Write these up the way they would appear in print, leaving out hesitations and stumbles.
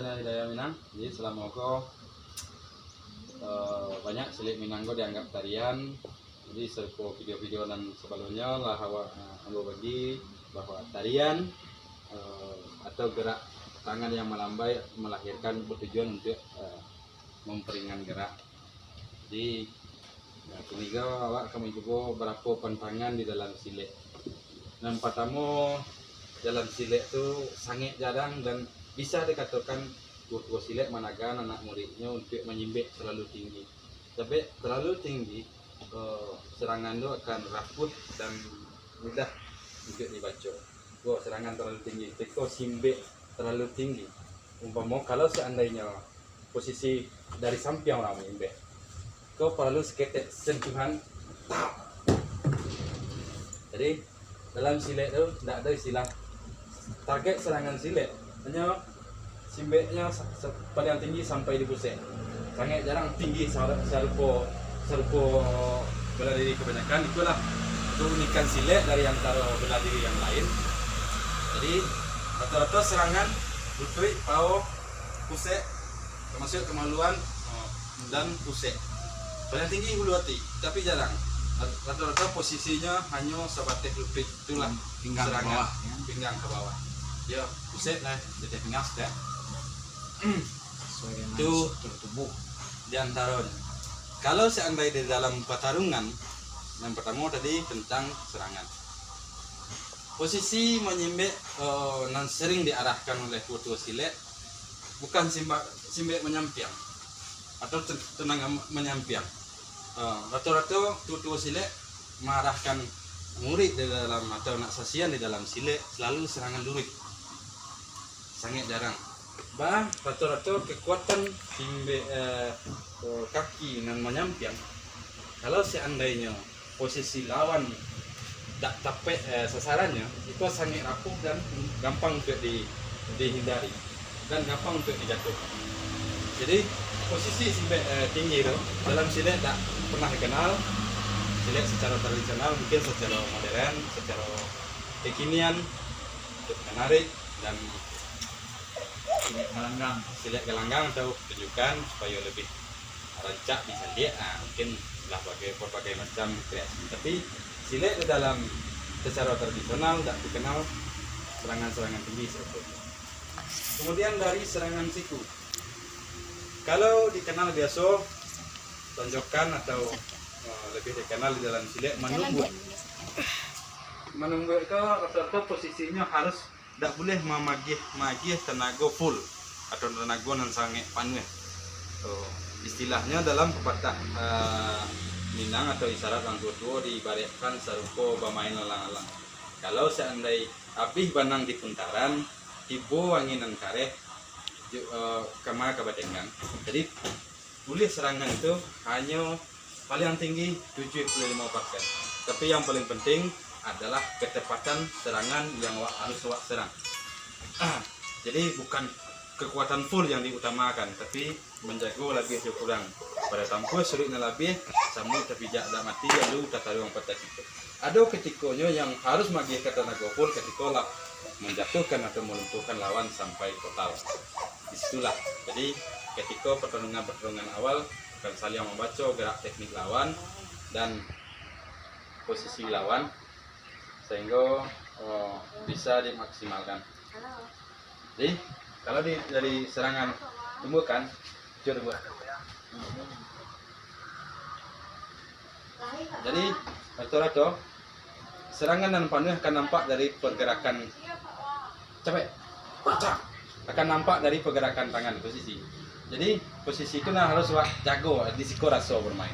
channel Hidayah Minang. Jadi selama ko banyak silik Minang ko dianggap tarian. Jadi serpo video-video dan sebelumnya lah ambo bagi bahwa tarian atau gerak tangan yang melambai melahirkan bertujuan untuk memperingan gerak. Jadi ketiga awak kami juga berapa pantangan di dalam silik. Yang pertama dalam silik itu sangat jarang dan bisa dikatakan guru silik managan anak muridnya untuk menyimbek terlalu tinggi. Tapi terlalu tinggi serangan itu akan rapuh dan mudah untuk dibaca. Serangan terlalu tinggi, ketika simbek terlalu tinggi. Umpama kalau seandainya posisi dari samping orang menyimbek, kau perlu seketek sentuhan. Jadi dalam silet itu tidak ada istilah target serangan silet, hanya simbeknya paling tinggi sampai di pusat. Sangat jarang tinggi serpo bela diri kebanyakan. Itulah keunikan silet dari antara bela diri yang lain. Jadi rata-rata serangan lutut, pau, pusat, termasuk kemaluan dan pusat. Paling tinggi hulu hati, tapi jarang. Rata-rata posisinya hanya sebatas lutut, itulah pinggang serangan, ke bawah, ya. Pinggang ke bawah. Ya, pusat lah, jadi pinggang sudah. Sesuai dengan Itu struktur tubuh. Di antaranya. Kalau seandainya di dalam pertarungan, yang pertama tadi tentang serangan. Posisi menyimbek yang sering diarahkan oleh ketua silet bukan simbek menyampiang atau tenaga menyampiang. Rata-rata ketua silet mengarahkan murid di dalam atau anak sasian di dalam silet selalu serangan lurik. Sangat jarang. Rata-rata kekuatan simbek kaki dan menyampiang. Kalau seandainya posisi lawan tak tape sasarannya, itu sangat rapuh dan gampang untuk dihindari dan gampang untuk dijatuhkan. Jadi posisi simbek tinggi itu dalam silet tak pernah dikenal. Silet secara tradisional, mungkin secara modern, secara kekinian untuk menarik dan silet gelanggang atau tunjukkan supaya lebih rancak bisa lihat. Mungkin lah berbagai macam kreasi. Tapi silet di dalam secara tradisional tidak dikenal serangan-serangan tinggi seperti itu. Kemudian dari serangan siku, kalau dikenal biasa tonjokan atau lebih dikenal di dalam silet menunggu. Menunggu itu rata-rata posisinya harus tidak boleh magih tenaga full atau tenaga yang sangat panuh. Istilahnya dalam pepatah Minang atau isyarat orang tua diibaratkan sarupo bermain lalang-lalang. Kalau seandainya habis banang di puntaran, tibo angin dan kareh kama kabatengan. Jadi boleh serangan itu hanya paling tinggi 75%. Tapi yang paling penting adalah ketepatan serangan yang harus awak serang. Jadi bukan kekuatan full yang diutamakan, tapi menjaga lebih kurang. Pada tanpa sulitnya lebih, sambil terpijak tak mati, lalu tak tahu yang petas itu. Ada ketikanya yang harus magih ke tenaga full ketika lah menjatuhkan atau melumpuhkan lawan sampai total. Disitulah. Jadi ketika pertandungan awal akan saling membaca gerak teknik lawan dan posisi lawan sehingga bisa dimaksimalkan. Jadi kalau dari serangan tumbukan, coba. Jadi rata-rata serangan dan panuh akan nampak dari pergerakan capek, akan nampak dari pergerakan tangan posisi. Jadi posisi itu harus jago, disiko raso bermain.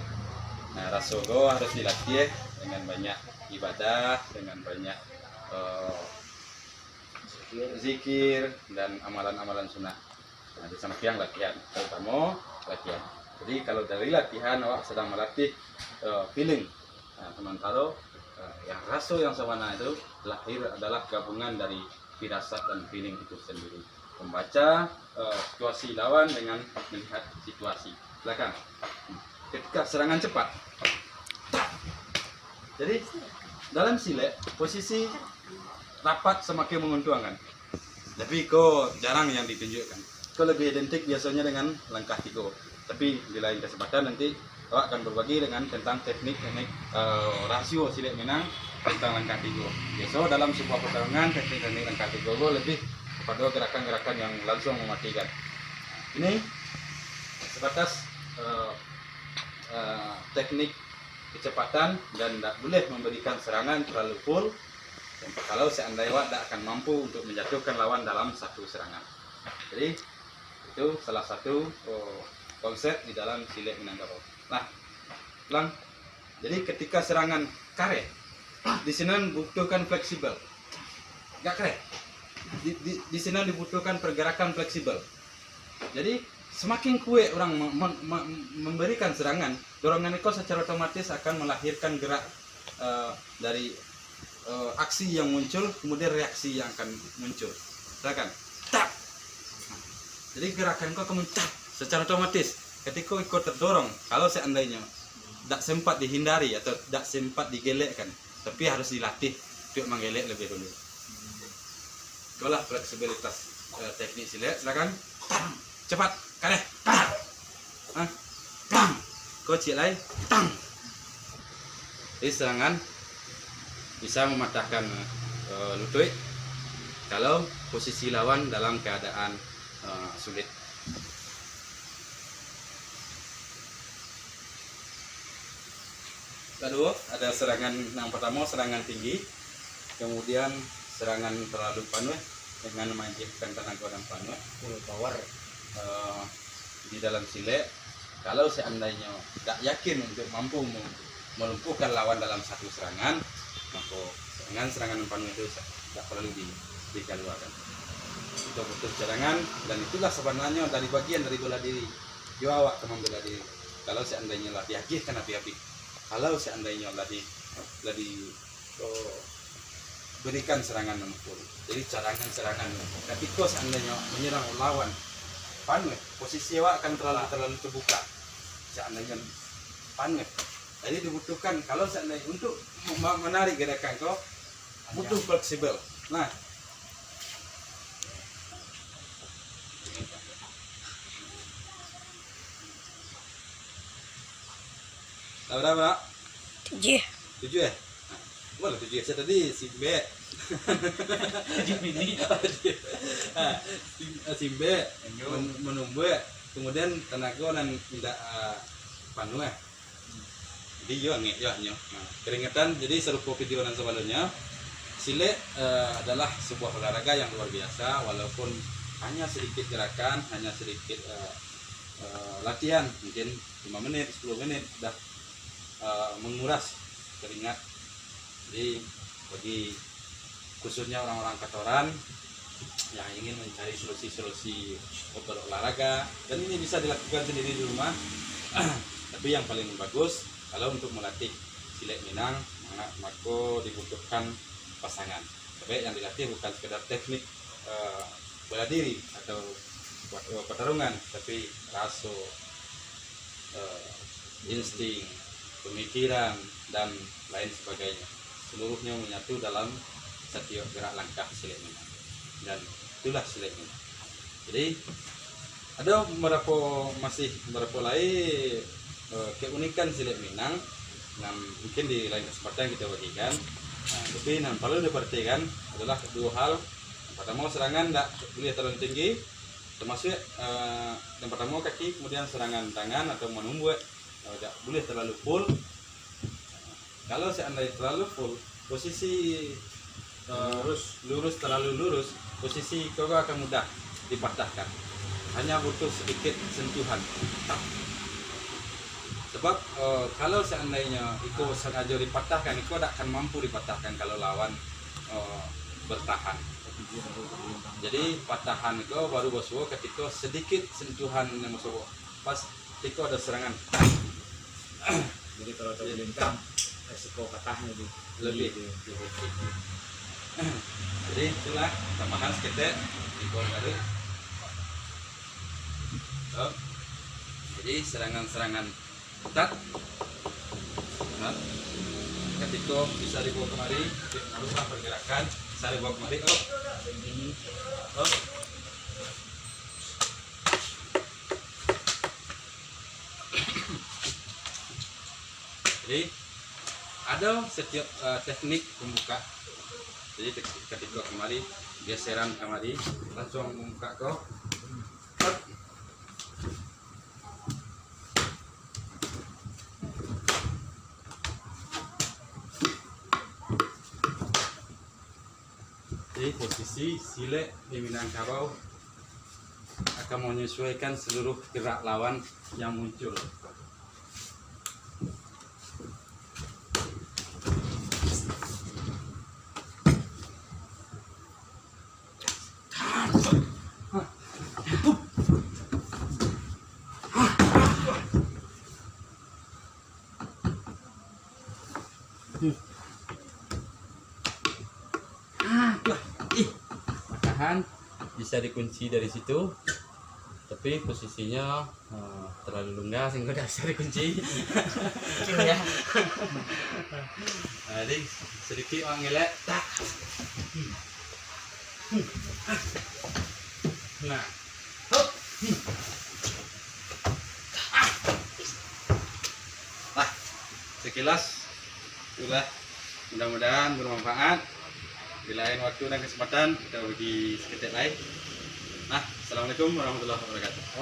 Nah raso harus dilatih dengan banyak ibadah, dengan banyak zikir dan amalan-amalan sunnah. Nah, di samping latihan, terutama latihan. Jadi kalau dari latihan awak sedang melatih feeling. Nah, sementara yang raso yang sawana itu lahir adalah gabungan dari firasat dan feeling itu sendiri. Membaca situasi lawan dengan melihat situasi. Silakan. Ketika serangan cepat. Jadi dalam silet posisi rapat semakin menguntungkan. Tapi kok jarang yang ditunjukkan. itu lebih identik biasanya dengan langkah tigo. Tapi di lain kesempatan nanti awak akan berbagi dengan tentang teknik-teknik rasio Silek Minang tentang langkah tigo. Biasa dalam sebuah pertarungan teknik-teknik langkah tigo lebih kepada gerakan-gerakan yang langsung mematikan. Ini sebatas teknik kecepatan dan tidak boleh memberikan serangan terlalu full. Kalau seandainya awak tidak akan mampu untuk menjatuhkan lawan dalam satu serangan. Jadi itu salah satu konsep di dalam Silek Minangkabau. Nah, Lang, jadi ketika serangan kare, di sini dibutuhkan fleksibel, nggak kare. Di sini dibutuhkan pergerakan fleksibel. Jadi semakin kuat orang memberikan serangan, dorongan itu secara otomatis akan melahirkan gerak dari aksi yang muncul, kemudian reaksi yang akan muncul. Silakan. Tak. Jadi gerakan kau akan muncul secara otomatis. Ketika kau terdorong, kalau seandainya tidak sempat dihindari atau tidak sempat digelekkan, tapi harus dilatih untuk menggelek lebih dulu. Itulah fleksibilitas teknik silet. Silakan. Cepat, kareh. Tang. Kau cilai. Tang. Jadi serangan bisa mematahkan lutut kalau posisi lawan dalam keadaan sulit. Lalu ada serangan yang pertama, serangan tinggi, kemudian serangan terlalu panuh dengan memainkan tenaga dan panuh full power. Di dalam silek, kalau seandainya tidak yakin untuk mampu melumpuhkan lawan dalam satu serangan, maka serangan panuh itu tidak perlu dikeluarkan. Itu butuh cadangan, dan itulah sebenarnya dari bagian dari bela diri. Yo awak teman bela diri. Kalau seandainya lah diagih kan api-api. Kalau seandainya lah berikan serangan memukul. Jadi cadangan. Ketika seandainya menyerang lawan panuh, posisi awak akan terlalu terbuka. Seandainya panuh. Jadi dibutuhkan kalau seandainya untuk menarik gerakan kau butuh fleksibel. Nah, berapa? 7 ya? Nah, boleh 7 ya. Saya tadi si B. Si B menumbuh, kemudian tenaga dan tidak panuh. Jadi yo nyo. Keringetan. Jadi serupa video yang sebelumnya, silek adalah sebuah olahraga yang luar biasa, walaupun hanya sedikit gerakan, hanya sedikit latihan, mungkin 5 menit, 10 menit sudah menguras keringat. Jadi bagi khususnya orang-orang kantoran yang ingin mencari solusi-solusi berolahraga, dan ini bisa dilakukan sendiri di rumah. Tapi yang paling bagus kalau untuk melatih Silek Minang, maka dibutuhkan pasangan. Tapi yang dilatih bukan sekedar teknik bela diri atau pertarungan, tapi rasa, insting, pemikiran, dan lain sebagainya. Seluruhnya menyatu dalam setiap gerak langkah Silek Minang. Dan itulah Silek Minang. Jadi ada beberapa lain keunikan Silek Minang yang mungkin di lain kesempatan kita bagikan. Nah, tapi yang perlu diperhatikan adalah dua hal. Yang pertama, serangan tidak boleh terlalu tinggi, termasuk yang pertama kaki, kemudian serangan tangan atau menumbuh tidak boleh terlalu full. Kalau seandainya terlalu full, posisi terlalu lurus, posisi kau akan mudah dipatahkan. Hanya butuh sedikit sentuhan. Sebab kalau seandainya itu sengaja dipatahkan, itu tidak akan mampu dipatahkan kalau lawan bertahan. Jadi patahan itu baru boswo ketika sedikit sentuhan yang boswo. Pas itu ada serangan. Jadi kalau terlintang resiko patahnya lebih. Jadi itulah tambahan sekedar di baru. Jadi serangan-serangan ketat. Nah, ketika bisa dibawa kemari, haruslah pergerakan bisa dibawa kemari. Jadi ada setiap teknik pembuka. Jadi ketika kemari geseran kemari langsung membuka kok. Jadi posisi sile di Minangkabau akan menyesuaikan seluruh gerak lawan yang muncul. Matahan bisa dikunci dari situ, tapi posisinya terlalu longgar sehingga tidak bisa dikunci. Ya. Jadi sedikit orang ngelak. Nah, sekilas itulah, mudah-mudahan bermanfaat. Di lain waktu dan kesempatan kita bagi seketik lain. Nah, assalamualaikum warahmatullahi wabarakatuh.